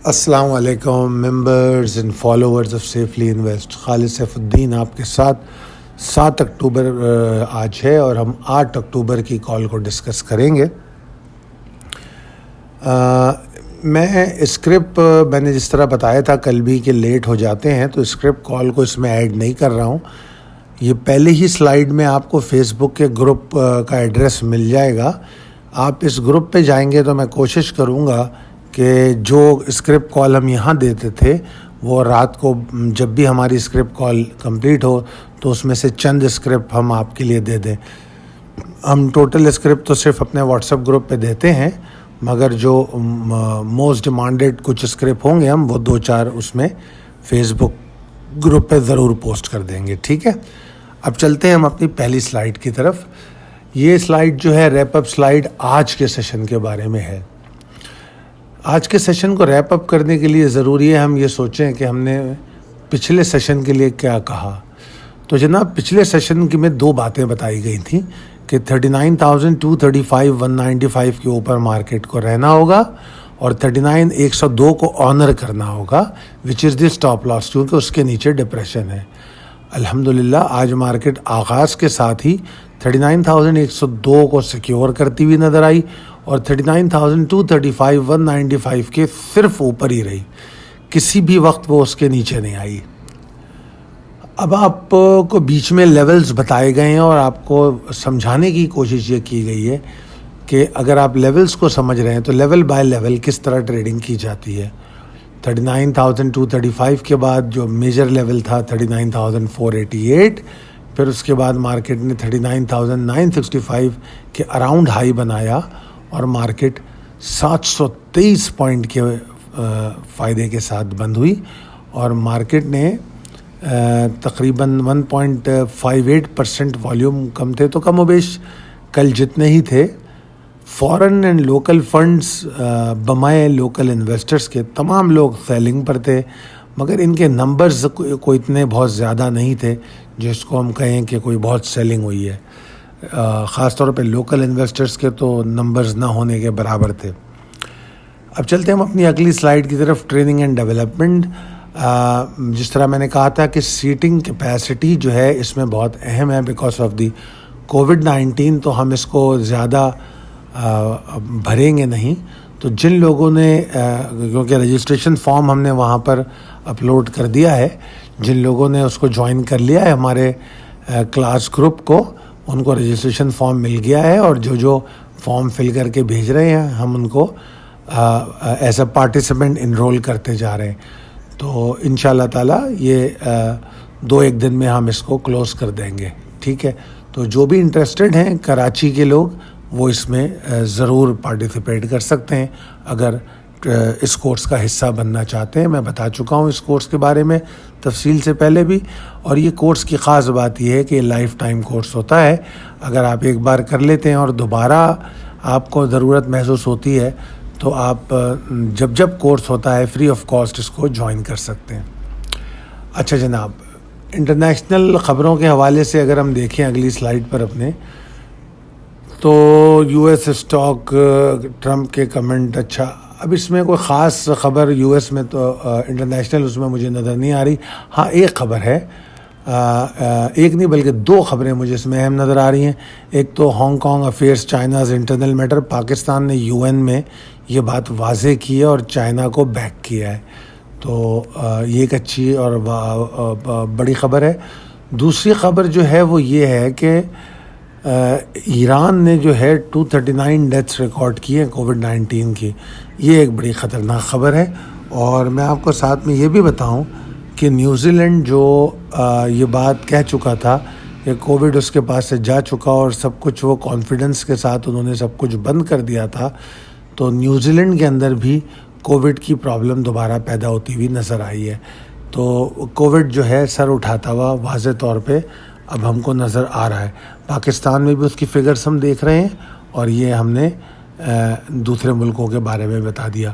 السلام علیکم members and followers of safely invest. Khalid Saif Uddin آپ کے ساتھ. 7 اکتوبر آج ہے اور ہم 8 اکتوبر کی کال کو ڈسکس کریں گے. میں اسکرپٹ میں نے جس طرح بتایا تھا کل بھی کہ لیٹ ہو جاتے ہیں تو اسکرپٹ کال کو اس میں ایڈ نہیں کر رہا ہوں. یہ پہلے ہی سلائیڈ میں آپ کو فیس بک کے گروپ کا ایڈریس مل جائے گا. آپ اس گروپ پہ جائیں گے تو میں کوشش کروں گا کہ جو اسکرپٹ کال ہم یہاں دیتے تھے وہ رات کو جب بھی ہماری اسکرپٹ کال کمپلیٹ ہو تو اس میں سے چند اسکرپٹ ہم آپ کے لیے دے دیں. ہم ٹوٹل اسکرپٹ تو صرف اپنے واٹس ایپ گروپ پہ دیتے ہیں مگر جو موسٹ ڈیمانڈیڈ کچھ اسکرپٹ ہوں گے ہم وہ 2-4 اس میں فیس بک گروپ پہ ضرور پوسٹ کر دیں گے. ٹھیک ہے, اب چلتے ہیں ہم اپنی پہلی سلائیڈ کی طرف. یہ سلائیڈ جو ہے ریپ اپ سلائیڈ آج کے سیشن کے بارے میں ہے. آج کے سیشن کو ریپ اپ کرنے کے لیے ضروری ہے ہم یہ سوچیں کہ ہم نے پچھلے سیشن کے لیے کیا کہا. تو جناب پچھلے سیشن کی میں 2 باتیں بتائی گئی تھیں کہ 39,235 195 کے اوپر مارکیٹ کو رہنا ہوگا اور 39,102 کو آنر کرنا ہوگا وچ از دی اسٹاپ لاس, کیونکہ اس کے نیچے ڈپریشن ہے. الحمدللہ آج مارکیٹ آغاز کے ساتھ ہی 39,102 کو سیکیور کرتی ہوئی نظر آئی اور 39,235 195 کے صرف اوپر ہی رہی. کسی بھی وقت وہ اس کے نیچے نہیں آئی. اب آپ کو بیچ میں لیولز بتائے گئے ہیں اور آپ کو سمجھانے کی کوشش یہ کی گئی ہے کہ اگر آپ لیولز کو سمجھ رہے ہیں تو لیول بائی لیول کس طرح ٹریڈنگ کی جاتی ہے. 39,235 کے بعد جو میجر لیول تھا 39,488, پھر اس کے بعد مارکیٹ نے 39,965 کے اراؤنڈ ہائی بنایا اور مارکیٹ 723 پوائنٹ کے فائدے کے ساتھ بند ہوئی اور مارکیٹ نے تقریباً 1.58% والیوم کم تھے تو کم و بیش کل جتنے ہی تھے. فارن اینڈ لوکل فنڈز بمائے لوکل انویسٹرز کے تمام لوگ سیلنگ پر تھے مگر ان کے نمبرز کوئی اتنے بہت زیادہ نہیں تھے جس کو ہم کہیں کہ کوئی بہت سیلنگ ہوئی ہے. خاص طور پہ لوکل انویسٹرز کے تو نمبرز نہ ہونے کے برابر تھے. اب چلتے ہیں ہم اپنی اگلی سلائیڈ کی طرف. Training and development. جس طرح میں نے کہا تھا کہ سیٹنگ کیپیسٹی جو ہے اس میں بہت اہم ہے بیکاز آف دی کووڈ-19, تو ہم اس کو زیادہ بھریں گے نہیں. تو جن لوگوں نے کیونکہ رجسٹریشن فارم ہم نے وہاں پر اپلوڈ کر دیا ہے, جن لوگوں نے اس کو جوائن کر لیا ہے ہمارے کلاس گروپ کو, ان کو رجسٹریشن فارم مل گیا ہے اور جو فارم فل کر کے بھیج رہے ہیں ہم ان کو ایز اے پارٹیسپینٹ انرول کرتے جا رہے ہیں. تو انشاءاللہ تعالیٰ یہ 2-1 دن میں ہم اس کو کلوز کر دیں گے. ٹھیک ہے, تو جو بھی انٹرسٹڈ ہیں کراچی کے لوگ وہ اس میں ضرور پارٹیسپیٹ کر سکتے ہیں اگر اس کورس کا حصہ بننا چاہتے ہیں. میں بتا چکا ہوں اس کورس کے بارے میں تفصیل سے پہلے بھی, اور یہ کورس کی خاص بات یہ ہے کہ لائف ٹائم کورس ہوتا ہے. اگر آپ ایک بار کر لیتے ہیں اور دوبارہ آپ کو ضرورت محسوس ہوتی ہے تو آپ جب کورس ہوتا ہے فری آف کاسٹ اس کو جوائن کر سکتے ہیں. اچھا جناب, انٹرنیشنل خبروں کے حوالے سے اگر ہم دیکھیں اگلی سلائیڈ پر اپنے, تو یو ایس اسٹاک ٹرمپ کے کمنٹ. اچھا, اب اس میں کوئی خاص خبر یو ایس میں تو انٹرنیشنل اس میں مجھے نظر نہیں آ رہی. ہاں ایک خبر ہے, ایک نہیں بلکہ 2 خبریں مجھے اس میں اہم نظر آ رہی ہیں. ایک تو Hong Kong affairs China's internal matter. Pakistan نے UN میں یہ بات واضح کی ہے اور چائنا کو بیک کیا ہے, تو یہ ایک اچھی اور بڑی خبر ہے. دوسری خبر جو ہے وہ یہ ہے کہ ایران نے جو ہے 239 ڈیتھس ریکارڈ کی ہیں کووڈ-19 کی. یہ ایک بڑی خطرناک خبر ہے. اور میں آپ کو ساتھ میں یہ بھی بتاؤں کہ نیوزی لینڈ جو یہ بات کہہ چکا تھا کہ کووڈ اس کے پاس سے جا چکا اور سب کچھ وہ کانفیڈنس کے ساتھ انہوں نے سب کچھ بند کر دیا تھا, تو نیوزی لینڈ کے اندر بھی کووڈ کی پرابلم دوبارہ پیدا ہوتی ہوئی نظر آئی ہے. تو کووڈ جو ہے سر اٹھاتا ہوا واضح طور پہ اب ہم کو نظر آ رہا ہے. پاکستان میں بھی اس کی فگرز ہم دیکھ رہے ہیں اور یہ ہم نے دوسرے ملکوں کے بارے میں بتا دیا.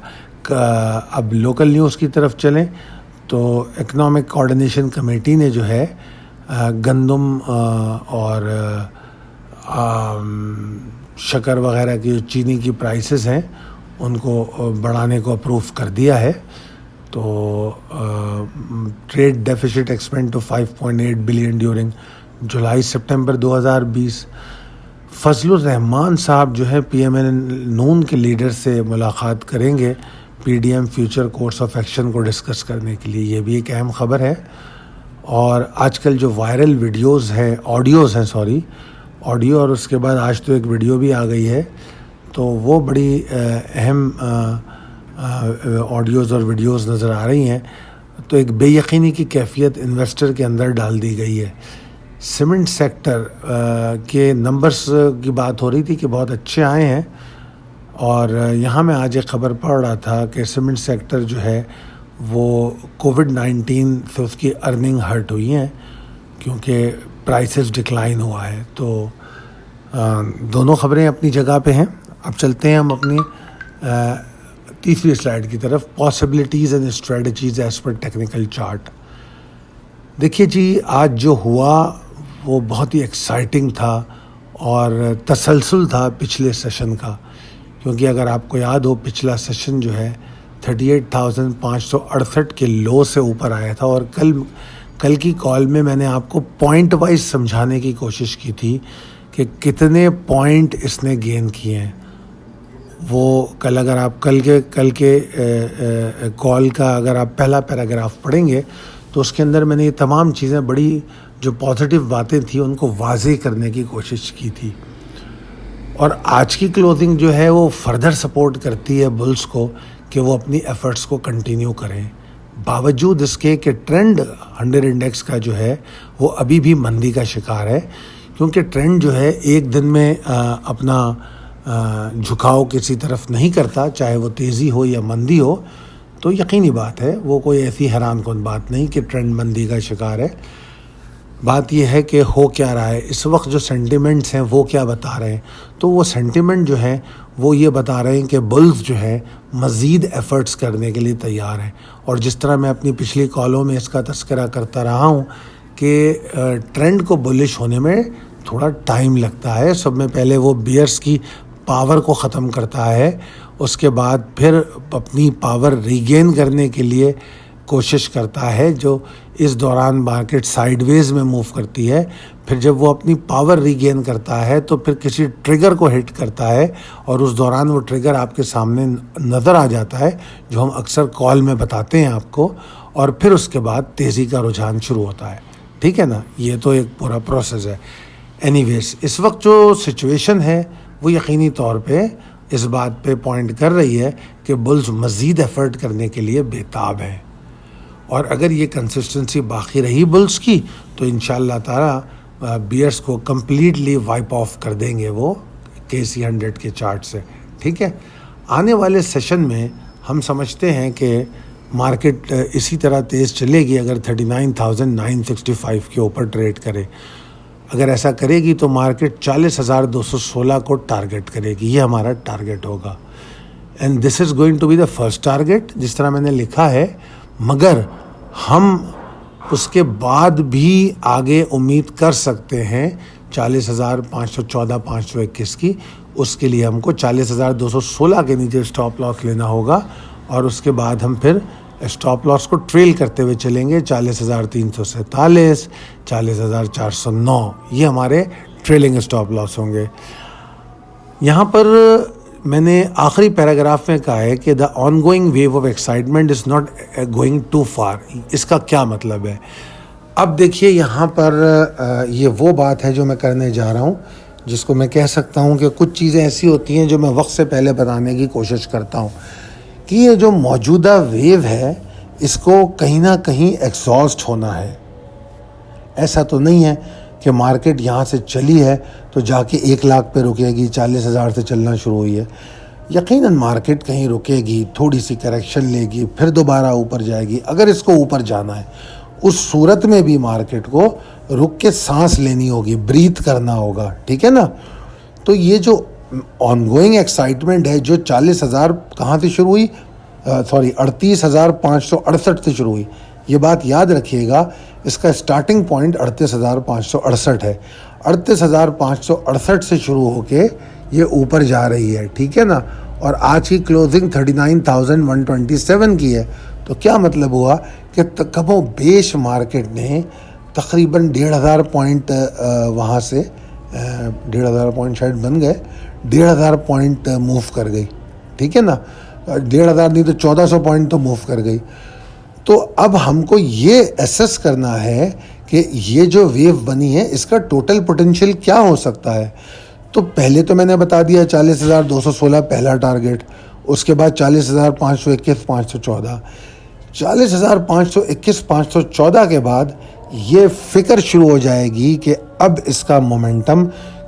اب لوکل نیوز کی طرف چلیں تو اکنامک کوآرڈینیشن کمیٹی نے جو ہے گندم اور شکر وغیرہ کی چینی کی پرائسز ہیں ان کو بڑھانے کو اپروو کر دیا ہے. تو trade deficit expand to 5.8 billion during July September 2020. Fazl الرحمان صاحب جو ہے پی ایم این نون کے لیڈر سے ملاقات کریں گے P D M future course of action کو ڈسکس کرنے کے لیے. یہ بھی ایک اہم خبر ہے. اور آج کل جو وائرل ویڈیوز ہیں آڈیو اور اس کے بعد آج تو ایک ویڈیو بھی آ گئی ہے, تو وہ بڑی اہم آڈیوز اور ویڈیوز نظر آ رہی ہیں. تو ایک بے یقینی کی کیفیت انویسٹر کے اندر ڈال دی گئی ہے. سیمنٹ سیکٹر کے نمبرز کی بات ہو رہی تھی کہ بہت اچھے آئے ہیں, اور یہاں میں آج ایک خبر پڑھ رہا تھا کہ سیمنٹ سیکٹر جو ہے وہ کووڈ-19 سے اس کی ارننگ ہرٹ ہوئی ہیں کیونکہ پرائسز ڈکلائن ہوا ہے. تو دونوں خبریں اپنی جگہ پہ ہیں. اب چلتے ہیں ہم اپنی تیسری سلائیڈ کی طرف, possibilities and strategies as per technical chart. دیکھیے جی, آج جو ہوا وہ بہت ہی ایکسائٹنگ تھا اور تسلسل تھا پچھلے سیشن کا, کیونکہ اگر آپ کو یاد ہو پچھلا سیشن جو ہے 38,568 کے لو سے اوپر آیا تھا, اور کل کی کال میں نے آپ کو پوائنٹ وائز سمجھانے کی کوشش کی تھی کہ کتنے پوائنٹ اس نے گین کیے ہیں. وہ اگر آپ کل کے کال کا اگر آپ پہلا پیراگراف پڑھیں گے تو اس کے اندر میں نے یہ تمام چیزیں بڑی جو پازیٹیو باتیں تھیں ان کو واضح کرنے کی کوشش کی تھی. اور آج کی کلوزنگ جو ہے وہ فردر سپورٹ کرتی ہے بلز کو کہ وہ اپنی ایفرٹس کو کنٹینیو کریں, باوجود اس کے کہ ٹرینڈ 100 انڈیکس کا جو ہے وہ ابھی بھی مندی کا شکار ہے, کیونکہ ٹرینڈ جو ہے ایک دن میں اپنا جھکاؤ کسی طرف نہیں کرتا, چاہے وہ تیزی ہو یا مندی ہو. تو یقینی بات ہے, وہ کوئی ایسی حیران کن بات نہیں کہ ٹرینڈ مندی کا شکار ہے. بات یہ ہے کہ ہو کیا رہا ہے اس وقت, جو سینٹیمنٹس ہیں وہ کیا بتا رہے ہیں. تو وہ سینٹیمنٹ جو ہے وہ یہ بتا رہے ہیں کہ بلز جو ہے مزید ایفرٹس کرنے کے لیے تیار ہیں. اور جس طرح میں اپنی پچھلی کالوں میں اس کا تذکرہ کرتا رہا ہوں کہ ٹرینڈ کو بلش ہونے میں تھوڑا ٹائم لگتا ہے. سب میں پہلے وہ بیئرس کی پاور کو ختم کرتا ہے, اس کے بعد پھر اپنی پاور ریگین کرنے کے لیے کوشش کرتا ہے, جو اس دوران مارکیٹ سائیڈ ویز میں موو کرتی ہے. پھر جب وہ اپنی پاور ریگین کرتا ہے تو پھر کسی ٹریگر کو ہٹ کرتا ہے, اور اس دوران وہ ٹریگر آپ کے سامنے نظر آ جاتا ہے, جو ہم اکثر کال میں بتاتے ہیں آپ کو, اور پھر اس کے بعد تیزی کا رجحان شروع ہوتا ہے. ٹھیک ہے نا, یہ تو ایک پورا پروسیس ہے. اینی ویز اس وقت جو سچویشن ہے وہ یقینی طور پہ اس بات پہ پوائنٹ کر رہی ہے کہ بلز مزید ایفرٹ کرنے کے لیے بےتاب ہیں, اور اگر یہ کنسسٹنسی باقی رہی بلز کی تو انشاءاللہ تعالی بیئرس کو کمپلیٹلی وائپ آف کر دیں گے وہ KC 100 کے چارٹ سے. ٹھیک ہے, آنے والے سیشن میں ہم سمجھتے ہیں کہ مارکیٹ اسی طرح تیز چلے گی اگر 39,965 کے اوپر ٹریڈ کرے. اگر ایسا کرے گی تو مارکیٹ 40,216 کو ٹارگٹ کرے گی, یہ ہمارا ٹارگٹ ہوگا. And this is going to be the first target جس طرح میں نے لکھا ہے, مگر ہم اس کے بعد بھی آگے امید کر سکتے ہیں 40,514 521 کی. اس کے لیے ہم کو 40,216 کے نیچے اسٹاپ لاس لینا ہوگا, اور اس کے بعد ہم پھر اسٹاپ لاس کو ٹریل کرتے ہوئے چلیں گے. 40,347 40,409 یہ ہمارے ٹریلنگ اسٹاپ لاس ہوں گے. یہاں پر میں نے آخری پیراگراف میں کہا ہے کہ the ongoing wave of excitement is not going to far. اس کا کیا مطلب ہے؟ اب دیکھیے یہاں پر یہ وہ بات ہے جو میں کرنے جا رہا ہوں, جس کو میں کہہ سکتا ہوں کہ کچھ چیزیں ایسی ہوتی ہیں جو میں وقت سے پہلے بتانے کی کوشش کرتا ہوں کہ یہ جو موجودہ ویو ہے اس کو کہیں نہ کہیں ایگزاسٹ ہونا ہے. ایسا تو نہیں ہے کہ مارکیٹ یہاں سے چلی ہے تو جا کے 1 لاکھ پہ رکے گی, 40,000 سے چلنا شروع ہوئی ہے. یقیناً مارکیٹ کہیں رکے گی, تھوڑی سی کریکشن لے گی, پھر دوبارہ اوپر جائے گی. اگر اس کو اوپر جانا ہے اس صورت میں بھی مارکیٹ کو رک کے سانس لینی ہوگی, بریتھ کرنا ہوگا. ٹھیک ہے نا. تو یہ جو آن گوئنگ ایکسائٹمنٹ ہے جو 40,000 کہاں سے شروع ہوئی, 38,568 سے شروع ہوئی. یہ بات یاد رکھیے گا, اس کا سٹارٹنگ پوائنٹ 38,568 ہے. 38,568 سے شروع ہو کے یہ اوپر جا رہی ہے. ٹھیک ہے نا. اور آج کی کلوزنگ 39,127 کی ہے. تو کیا مطلب ہوا کہ کم و بیش مارکیٹ نے تقریباً 1,500 پوائنٹ وہاں سے 1,500 پوائنٹ شاید بن گئے, 1,500 پوائنٹ موو کر گئی. ٹھیک ہے نا, 1,500 نہیں تو 1,400 پوائنٹ تو موو کر گئی. تو اب ہم کو یہ ایسس کرنا ہے کہ یہ جو ویو بنی ہے اس کا ٹوٹل پوٹینشیل کیا ہو سکتا ہے. تو پہلے تو میں نے بتا دیا 40,216 پہلا ٹارگیٹ, اس کے بعد 40,521 514, 40,521 514 کے بعد یہ فکر شروع ہو جائے گی کہ اب اس کا مومنٹم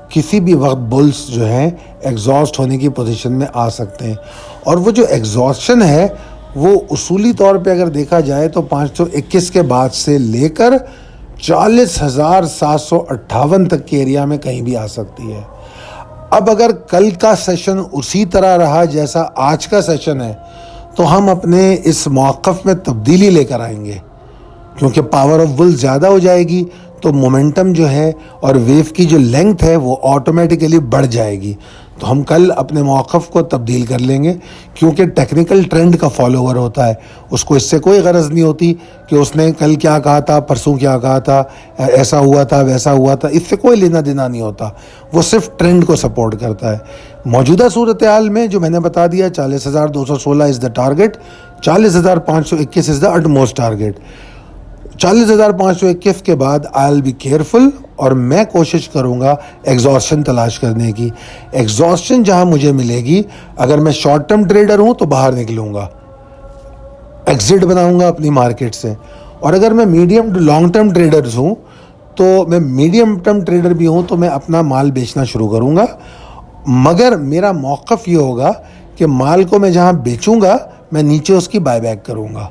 کسی بھی وقت بلز جو ہیں ایگزاسٹ ہونے کی پوزیشن میں آ سکتے ہیں. اور وہ جو ایگزاسشن ہے وہ اصولی طور پہ اگر دیکھا جائے تو 521 کے بعد سے لے کر 40,758 تک کے ایریا میں کہیں بھی آ سکتی ہے. اب اگر کل کا سیشن اسی طرح رہا جیسا آج کا سیشن ہے تو ہم اپنے اس موقف میں تبدیلی لے کر آئیں گے, کیونکہ پاور آف ول زیادہ ہو جائے گی تو مومنٹم جو ہے اور ویو کی جو لینتھ ہے وہ آٹومیٹیکلی بڑھ جائے گی. تو ہم کل اپنے موقف کو تبدیل کر لیں گے, کیونکہ ٹیکنیکل ٹرینڈ کا فالوور ہوتا ہے, اس کو اس سے کوئی غرض نہیں ہوتی کہ اس نے کل کیا کہا تھا, پرسوں کیا کہا تھا, ایسا ہوا تھا ویسا ہوا تھا, اس سے کوئی لینا دینا نہیں ہوتا. وہ صرف ٹرینڈ کو سپورٹ کرتا ہے. موجودہ صورتحال میں جو میں نے بتا دیا 40,216 is the target, 40,521 is the at most target. 40,521 کے بعد آئی ول بی کیئرفل, اور میں کوشش کروں گا ایگزاسشن تلاش کرنے کی. ایگزاسشن جہاں مجھے ملے گی, اگر میں شارٹ ٹرم ٹریڈر ہوں تو باہر نکلوں گا, ایگزٹ بناؤں گا اپنی مارکیٹ سے. اور اگر میں medium to long term traders ہوں تو میں میڈیم ٹرم ٹریڈر بھی ہوں تو میں اپنا مال بیچنا شروع کروں گا, مگر میرا موقف یہ ہوگا کہ مال کو میں جہاں بیچوں گا میں نیچے اس کی بائی بیک کروں گا.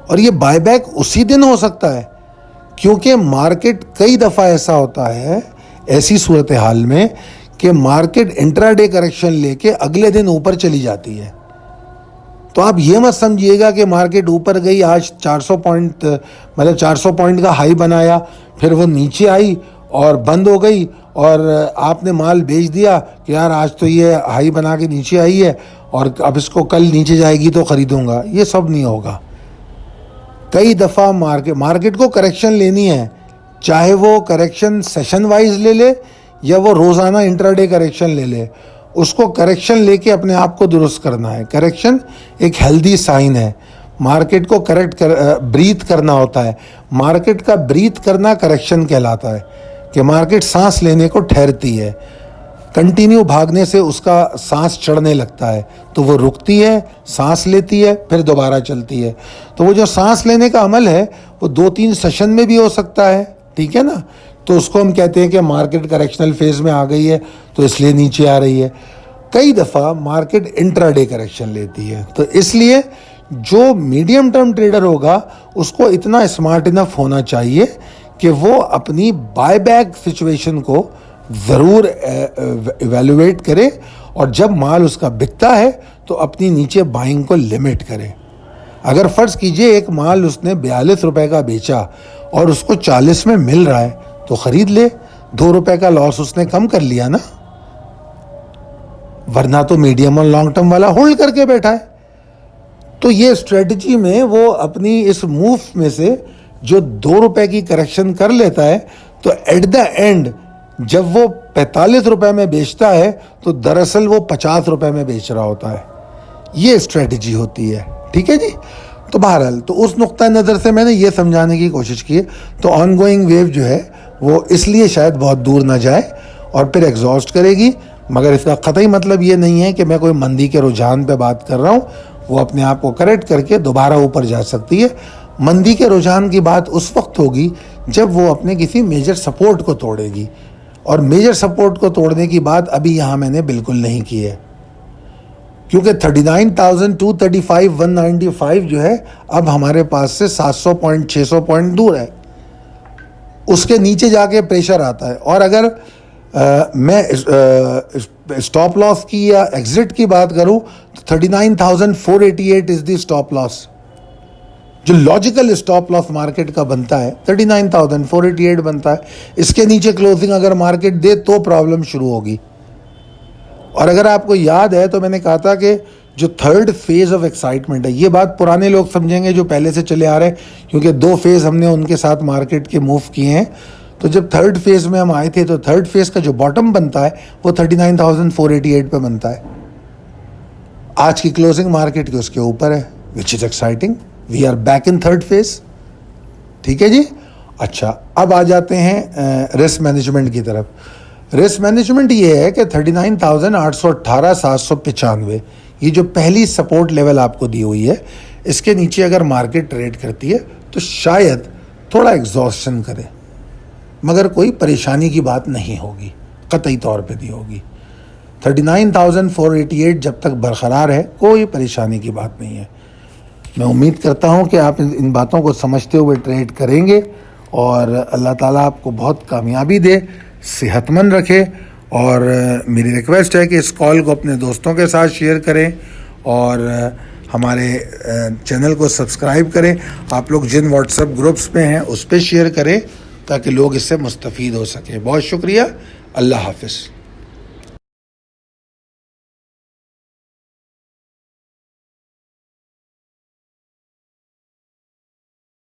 اور یہ بائی بیک اسی دن ہو سکتا ہے, کیونکہ مارکیٹ کئی دفعہ ایسا ہوتا ہے ایسی صورتحال میں کہ مارکیٹ انٹرا ڈے کریکشن لے کے اگلے دن اوپر چلی جاتی ہے. تو آپ یہ مت سمجھیے گا کہ مارکیٹ اوپر گئی, آج 400 پوائنٹ مطلب 400 پوائنٹ کا ہائی بنایا, پھر وہ نیچے آئی اور بند ہو گئی اور آپ نے مال بیچ دیا کہ یار آج تو یہ ہائی بنا کے نیچے آئی ہے اور اب اس کو کل نیچے جائے گی تو خریدوں گا. یہ سب نہیں ہوگا. کئی دفعہ مارکیٹ کو کریکشن لینی ہے, چاہے وہ کریکشن سیشن وائز لے لے یا وہ روزانہ انٹرا ڈے کریکشن لے لے, اس کو کریکشن لے کے اپنے آپ کو درست کرنا ہے. کریکشن ایک ہیلدی سائن ہے. مارکیٹ کو بریتھ کرنا ہوتا ہے. مارکیٹ کا بریتھ کرنا کریکشن کہلاتا ہے, کہ مارکیٹ سانس لینے کو ٹھہرتی ہے. کنٹینیو بھاگنے سے اس کا سانس چڑھنے لگتا ہے تو وہ رکتی ہے, سانس لیتی ہے, پھر دوبارہ چلتی ہے. تو وہ جو سانس لینے کا عمل ہے وہ 2-3 سیشن میں بھی ہو سکتا ہے. ٹھیک ہے نا, تو اس کو ہم کہتے ہیں کہ مارکیٹ کریکشنل فیز میں آ گئی ہے تو اس لیے نیچے آ رہی ہے. کئی دفعہ مارکیٹ انٹرا ڈے کریکشن لیتی ہے. تو اس لیے جو میڈیم ٹرم ٹریڈر ہوگا اس کو اتنا اسمارٹ انف ہونا چاہیے کہ وہ اپنی بائی بیک سچویشن کو ضرور ایویلویٹ کرے, اور جب مال اس کا بکتا ہے تو اپنی نیچے بائنگ کو لمٹ کرے. اگر فرض کیجئے ایک مال اس نے 42 روپے کا بیچا اور اس کو 40 میں مل رہا ہے تو خرید لے, 2 روپے کا لاس اس نے کم کر لیا نا, ورنہ تو میڈیم اور لانگ ٹرم والا ہولڈ کر کے بیٹھا ہے. تو یہ اسٹریٹجی میں وہ اپنی اس موو میں سے جو 2 روپے کی کریکشن کر لیتا ہے تو ایٹ دا اینڈ جب وہ 45 روپے میں بیچتا ہے تو دراصل وہ 50 روپے میں بیچ رہا ہوتا ہے. یہ اسٹریٹجی ہوتی ہے. ٹھیک ہے جی. تو بہرحال تو اس نقطہ نظر سے میں نے یہ سمجھانے کی کوشش کی ہے. تو آن گوئنگ ویو جو ہے وہ اس لیے شاید بہت دور نہ جائے اور پھر ایگزاسٹ کرے گی, مگر اس کا قطعی مطلب یہ نہیں ہے کہ میں کوئی مندی کے رجحان پہ بات کر رہا ہوں. وہ اپنے آپ کو کریکٹ کر کے دوبارہ اوپر جا سکتی ہے. مندی کے رجحان کی بات اس وقت ہوگی جب وہ اپنے کسی میجر سپورٹ کو توڑے گی, اور میجر سپورٹ کو توڑنے کی بات ابھی یہاں میں نے بالکل نہیں کی ہے, کیونکہ 39,235 195 جو ہے اب ہمارے پاس سے 700 پوائنٹ 600 پوائنٹ دور ہے. اس کے نیچے جا کے پریشر آتا ہے. اور اگر میں اسٹاپ لاس کی یا ایگزٹ کی بات کروں تو 39,488 از دی اسٹاپ لاس. جو لاجیکل اسٹاپ لاس مارکیٹ کا بنتا ہے 39,488 بنتا ہے. اس کے نیچے کلوزنگ اگر مارکیٹ دے تو پرابلم شروع ہوگی. اور اگر آپ کو یاد ہے تو میں نے کہا تھا کہ جو تھرڈ فیز آف ایکسائٹمنٹ ہے, یہ بات پرانے لوگ سمجھیں گے جو پہلے سے چلے آ رہے ہیں, کیونکہ 2 فیز ہم نے ان کے ساتھ مارکیٹ کے موو کیے ہیں. تو جب تھرڈ فیز میں ہم آئے تھے تو تھرڈ فیز کا جو باٹم بنتا ہے وہ 39,488 پہ بنتا ہے. آج کی کلوزنگ مارکیٹ کے اس کے اوپر ہے, which is exciting. We are back in third phase. ٹھیک ہے جی. اچھا, اب آ جاتے ہیں رسک مینجمنٹ کی طرف. رسک مینجمنٹ یہ ہے کہ 39,818 795 یہ جو پہلی سپورٹ لیول آپ کو دی ہوئی ہے, اس کے نیچے اگر مارکیٹ ٹریڈ کرتی ہے تو شاید تھوڑا ایگزاسشن کرے, مگر کوئی پریشانی کی بات نہیں ہوگی, قطعی طور پہ دی ہوگی. 39,488 جب تک برقرار ہے کوئی پریشانی کی بات نہیں ہے. میں امید کرتا ہوں کہ آپ ان باتوں کو سمجھتے ہوئے ٹریڈ کریں گے, اور اللہ تعالیٰ آپ کو بہت کامیابی دے, صحت مند رکھے. اور میری ریکویسٹ ہے کہ اس کال کو اپنے دوستوں کے ساتھ شیئر کریں اور ہمارے چینل کو سبسکرائب کریں. آپ لوگ جن واٹس ایپ گروپس میں ہیں اس پہ شیئر کریں تاکہ لوگ اس سے مستفید ہو سکیں. بہت شکریہ. اللہ حافظ.